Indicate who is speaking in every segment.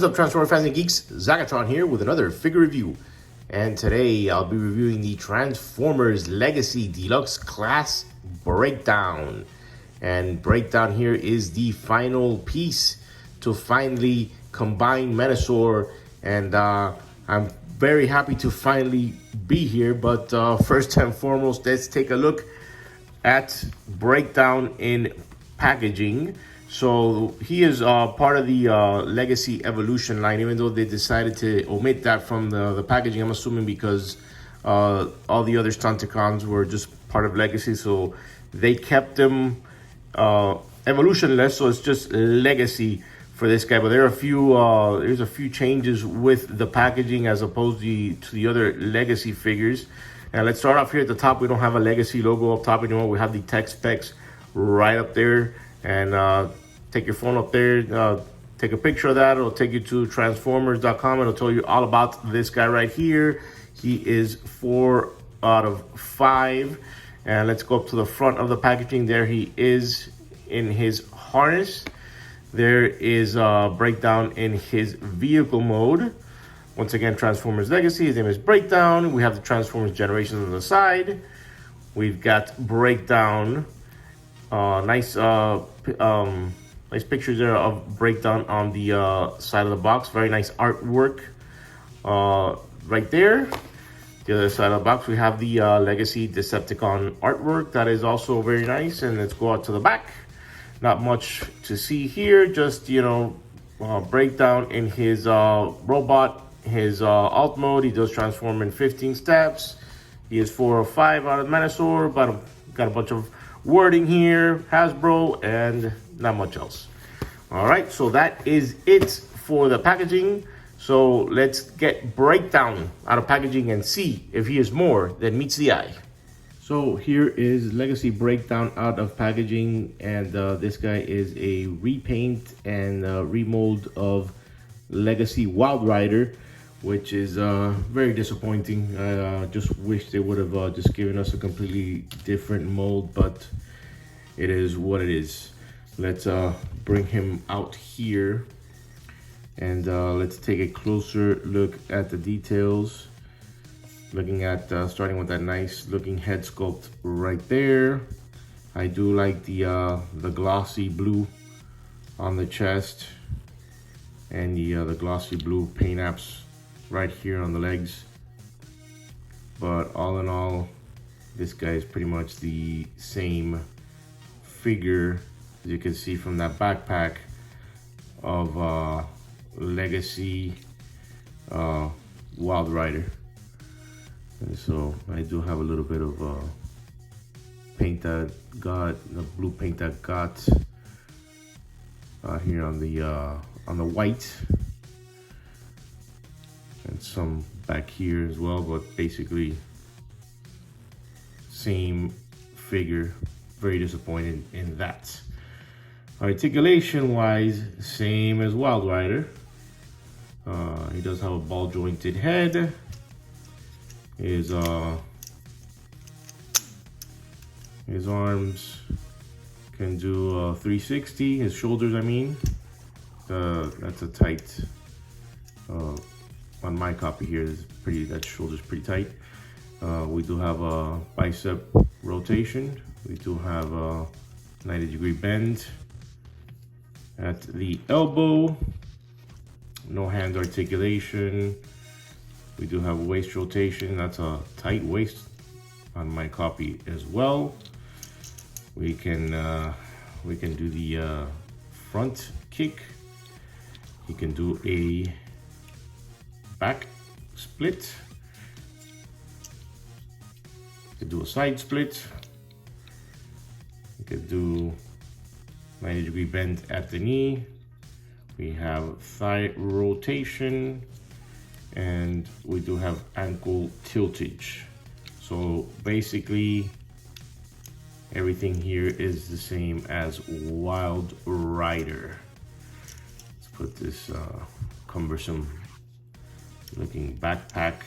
Speaker 1: What's up, Transformer fans and geeks? Zagatron here with another figure review. And today I'll be reviewing the Transformers Legacy Deluxe Class Breakdown. And Breakdown here is the final piece to finally combine Menasor. And I'm very happy to finally be here. But first and foremost, let's take a look at Breakdown in packaging. So he is part of the Legacy Evolution line, even though they decided to omit that from the packaging. I'm assuming because all the other Stunticons were just part of Legacy, so they kept them evolutionless. So it's just Legacy for this guy. But there are there's a few changes with the packaging as opposed to the other Legacy figures. And let's start off here at the top. We don't have a Legacy logo up top anymore. We have the tech specs right up there. And take your phone up there, take a picture of that. It'll take you to transformers.com. It'll tell you all about this guy right here. He is 4 out of 5. And let's go up to the front of the packaging. There he is in his harness. There is a breakdown in his vehicle mode. Once again, Transformers Legacy. His name is Breakdown. We have the Transformers Generations on the side. We've got Breakdown. Nice pictures there of Breakdown on the side of the box. Very nice artwork right there. The other side of the box, we have the Legacy Decepticon artwork. That is also very nice. And let's go out to the back. Not much to see here. Just, Breakdown in his robot, his alt mode. He does transform in 15 steps. He is 4 or 5 out of Menasor. But got a bunch of wording here, Hasbro, and not much else. All right, so that is it for the packaging. So let's get Breakdown out of packaging and see if he is more than meets the eye. So here is Legacy Breakdown out of packaging, and this guy is a repaint and remold of Legacy Wild Rider, which is very disappointing. I just wish they would have just given us a completely different mold, but it is what it is. Let's bring him out here, and let's take a closer look at the details. Looking at starting with that nice looking head sculpt right there. I do like the glossy blue on the chest, and the glossy blue paint apps right here on the legs. But all in all, this guy is pretty much the same figure, as you can see from that backpack, of Legacy Wild Rider. And so I do have a little bit of paint that got the blue paint that got here on the white, and some back here as well, but basically same figure. Very disappointed in that. Articulation wise, same as Wild Rider. He does have a ball jointed head. His arms can do 360. His shoulders, I mean, that's a tight. On my copy here, that shoulder's pretty tight. We do have a bicep rotation. We do have a 90-degree bend at the elbow. No hand articulation. We do have waist rotation. That's a tight waist on my copy as well. We can do the front kick. He can do a back split. He can do a side split. We could do 90-degree bend at the knee. We have thigh rotation, and we do have ankle tiltage. So basically everything here is the same as Wild Rider. Let's put this cumbersome looking backpack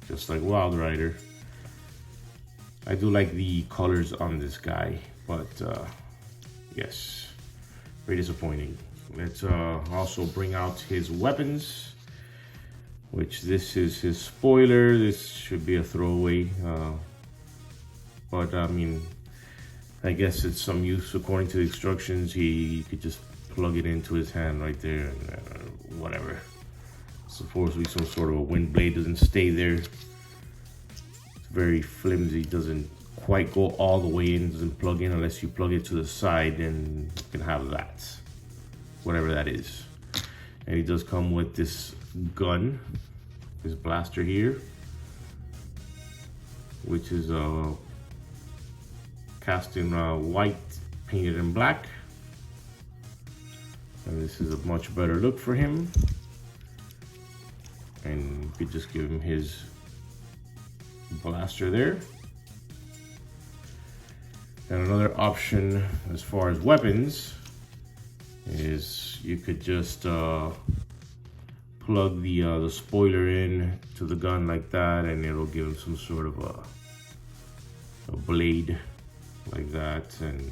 Speaker 1: just like Wild Rider. I do like the colors on this guy, but yes, very disappointing Let's also bring out his weapons, which this is his spoiler. This should be a throwaway, but I mean, I guess it's some use according to the instructions. He could just plug it into his hand right there and whatever. It's supposed to be some sort of a wind blade, doesn't stay there. It's very flimsy, doesn't quite go all the way in, doesn't plug in unless you plug it to the side, and you can have that, whatever that is. And he does come with this gun, this blaster here, which is cast in white, painted in black. And this is a much better look for him. And you could just give him his blaster there. And another option as far as weapons is you could just plug the spoiler in to the gun like that, and it'll give him some sort of a blade like that, and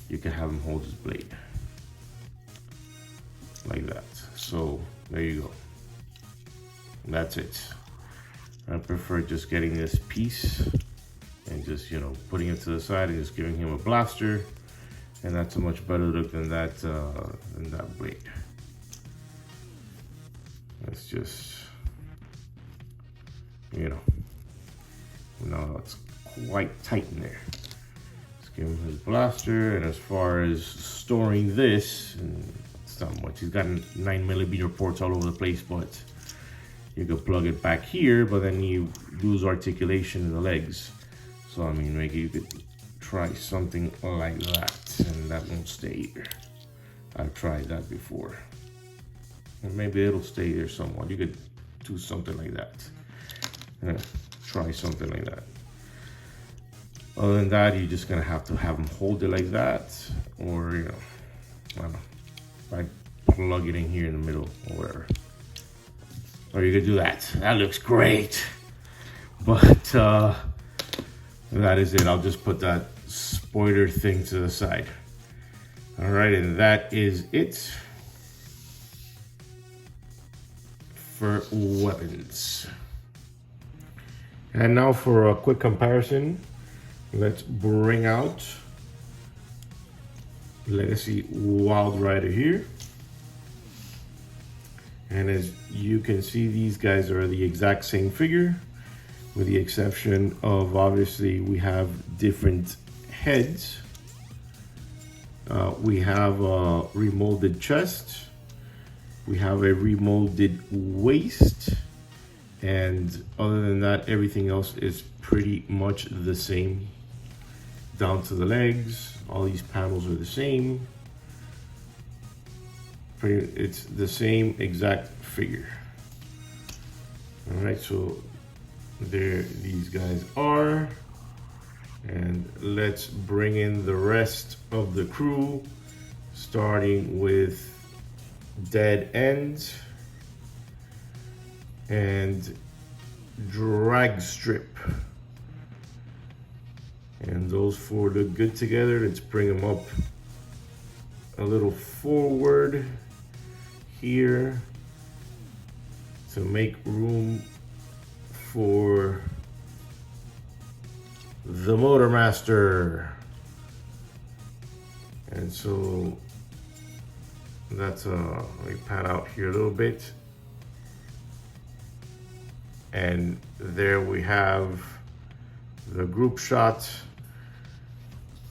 Speaker 1: you can have him hold his blade like that. So there you go. That's it. I prefer just getting this piece and just, you know, putting it to the side and just giving him a blaster, and that's a much better look than that blade. That's just, you know, now it's quite tight in there. Let's give him his blaster, and as far as storing this, and it's not much. He's got 9mm ports all over the place, but you could plug it back here, but then you lose articulation in the legs. So I mean, maybe you could try something like that, and that won't stay here. I've tried that before. And maybe it'll stay there somewhat. You could do something like that. Yeah, try something like that. Other than that, you're just gonna have to have them hold it like that, or, you know, I don't know, like plug it in here in the middle or whatever. Or you could do that. That looks great. But that is it. I'll just put that spoiler thing to the side. All right, and that is it for weapons. And now for a quick comparison, let's bring out Legacy Wild Rider here. And as you can see, these guys are the exact same figure, with the exception of, obviously, we have different heads. We have a remolded chest. We have a remolded waist. And other than that, everything else is pretty much the same. Down to the legs, all these panels are the same. It's the same exact figure. All right, so there these guys are. And let's bring in the rest of the crew, starting with Dead End and Drag Strip. And those four look good together. Let's bring them up a little forward here to make room for the Motormaster. And so that's let me pan out here a little bit. And there we have the group shot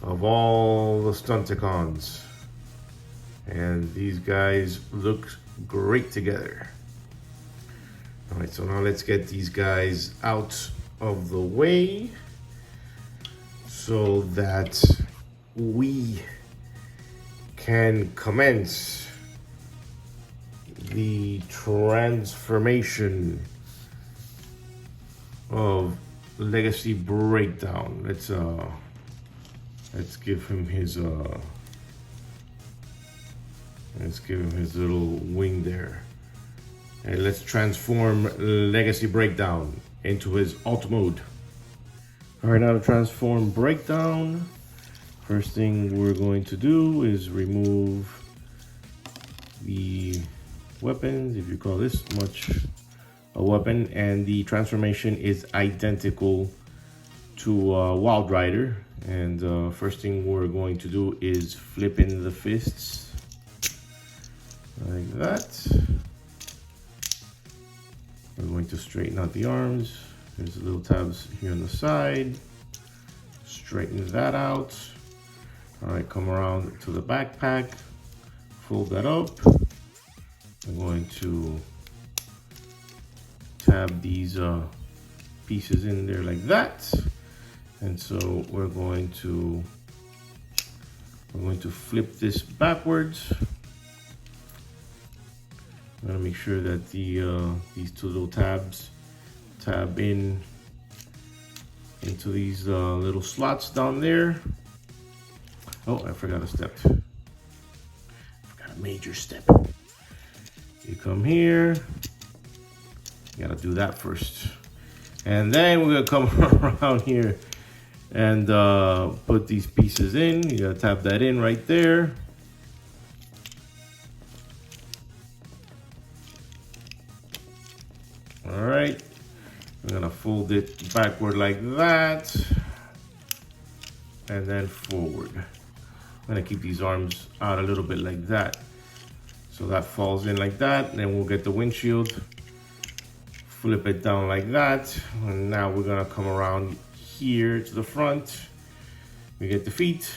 Speaker 1: of all the Stunticons. And these guys look great together. All right, so now let's get these guys out of the way so that we can commence the transformation of Legacy Breakdown. Let's give him his little wing there. And let's transform Legacy Breakdown into his alt mode. All right, now to transform Breakdown, first thing we're going to do is remove the weapons, if you call this much a weapon, and the transformation is identical to Wild Rider. And first thing we're going to do is flip in the fists like that. We're going to straighten out the arms. There's the little tabs here on the side. Straighten that out. All right, come around to the backpack. Fold that up. I'm going to tab these pieces in there like that. And so we're going to flip this backwards. I'm gonna make sure that the these two little tabs tab in into these little slots down there. Oh, I forgot a step. I forgot a major step. You come here. You gotta do that first, and then we're gonna come around here and put these pieces in. You gotta tap that in right there. All right, I'm gonna fold it backward like that, and then forward. I'm gonna keep these arms out a little bit like that. So that falls in like that, and then we'll get the windshield, flip it down like that, and now we're gonna come around here to the front. We get the feet,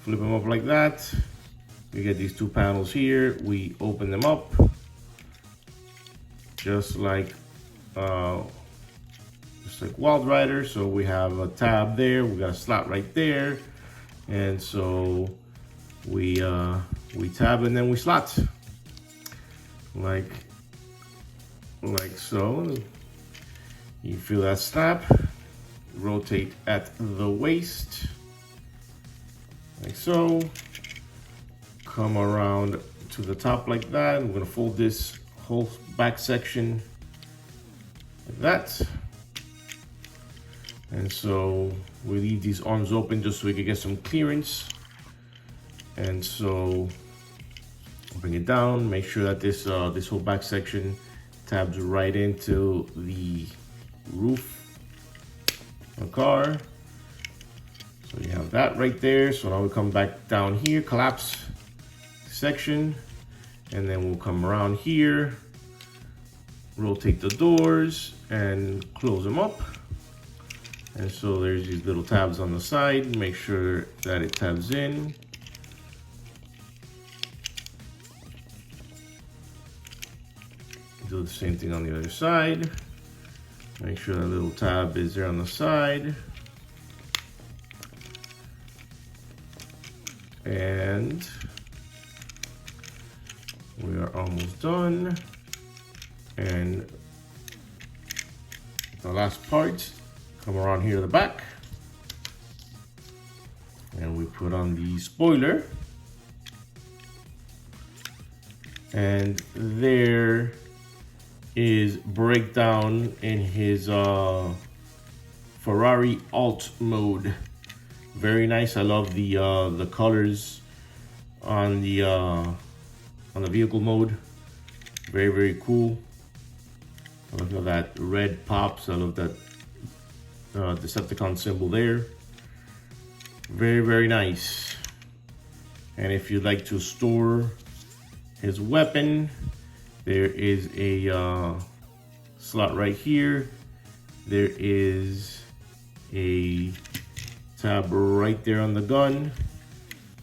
Speaker 1: flip them up like that. We get these two panels here, we open them up, just like Wild Rider. So we have a tab there, we got a slot right there, and so we tab and then we slot like so. You feel that snap. Rotate at the waist like so. Come around to the top like that. We're gonna fold this whole back section like that. And so we leave these arms open just so we can get some clearance. And so bring it down, make sure that this this whole back section tabs right into the roof of the car. So you have that right there. So now we come back down here, collapse section, and then we'll come around here, rotate the doors and close them up. And so there's these little tabs on the side. Make sure that it tabs in. Do the same thing on the other side. Make sure that little tab is there on the side. And we are almost done. And the last part, come around here to the back. And we put on the spoiler. And there is breakdown in his Ferrari alt mode. Very nice. I love the colors on the vehicle mode. Very, very cool. I love how that red pops. I love that Decepticon symbol there. Very, very nice. And if you'd like to store his weapon, there is a slot right here. There is a tab right there on the gun.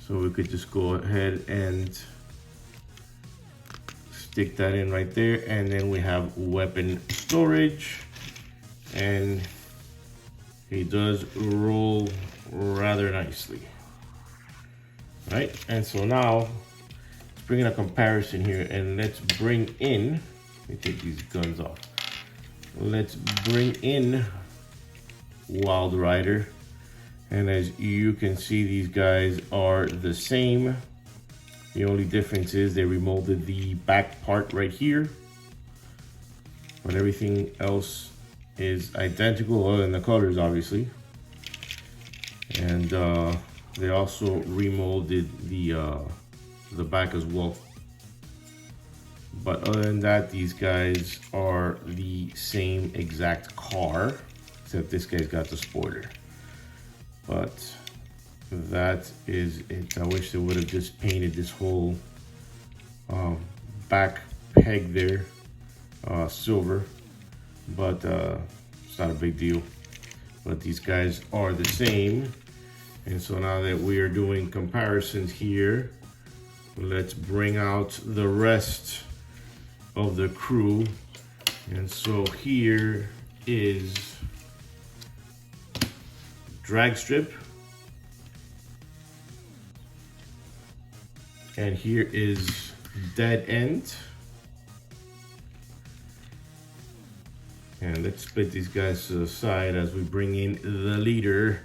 Speaker 1: So we could just go ahead and stick that in right there. And then we have weapon storage. And he does roll rather nicely. Right? And so now let's bring in a comparison here, and let's bring in, let me take these guns off. Let's bring in Wild Rider. And as you can see, these guys are the same. The only difference is they remolded the back part right here, but everything else is identical other than the colors, obviously. And they also remolded the back as well But other than that, these guys are the same exact car, except this guy's got the spoiler. But that is it. I wish they would have just painted this whole back peg there silver, but it's not a big deal. But these guys are the same. And so now that we are doing comparisons here, let's bring out the rest of the crew. And so here is Drag Strip. And here is Dead End. And let's split these guys to the side as we bring in the leader,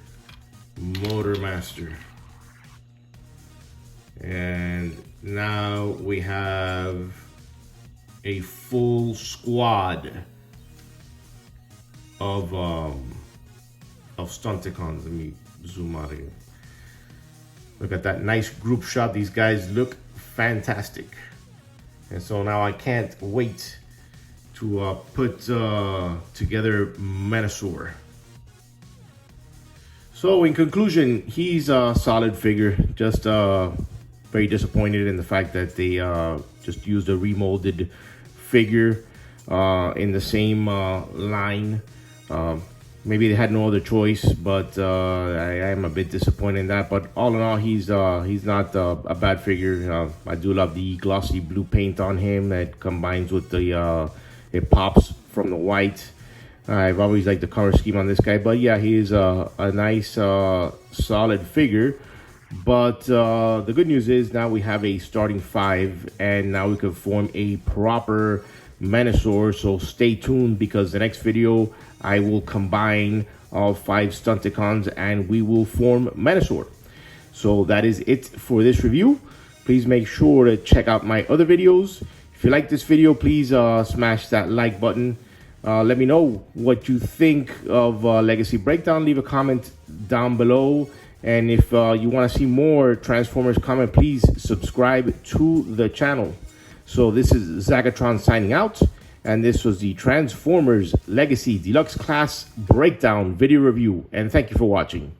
Speaker 1: Motor Master. And now we have a full squad of Stunticons. Let me zoom out again. Look at that nice group shot. These guys look fantastic. And so now I can't wait to put together Menasor. So in conclusion, he's a solid figure. Just very disappointed in the fact that they just used a remolded figure in the same line. Maybe they had no other choice, but I am a bit disappointed in that. But all in all, he's not a bad figure. I do love the glossy blue paint on him that combines with the it pops from the white. I've always liked the color scheme on this guy, but yeah, he is a nice solid figure. But the good news is now we have a starting 5, and now we can form a proper Menasor. So stay tuned, because the next video I will combine all 5 Stunticons and we will form Menasor. So that is it for this review. Please make sure to check out my other videos. If you like this video, please smash that like button. Let me know what you think of Legacy Breakdown. Leave a comment down below. And if you want to see more Transformers comment, please subscribe to the channel. So this is Zagatron signing out. And this was the Transformers Legacy Deluxe Class Breakdown video review. And thank you for watching.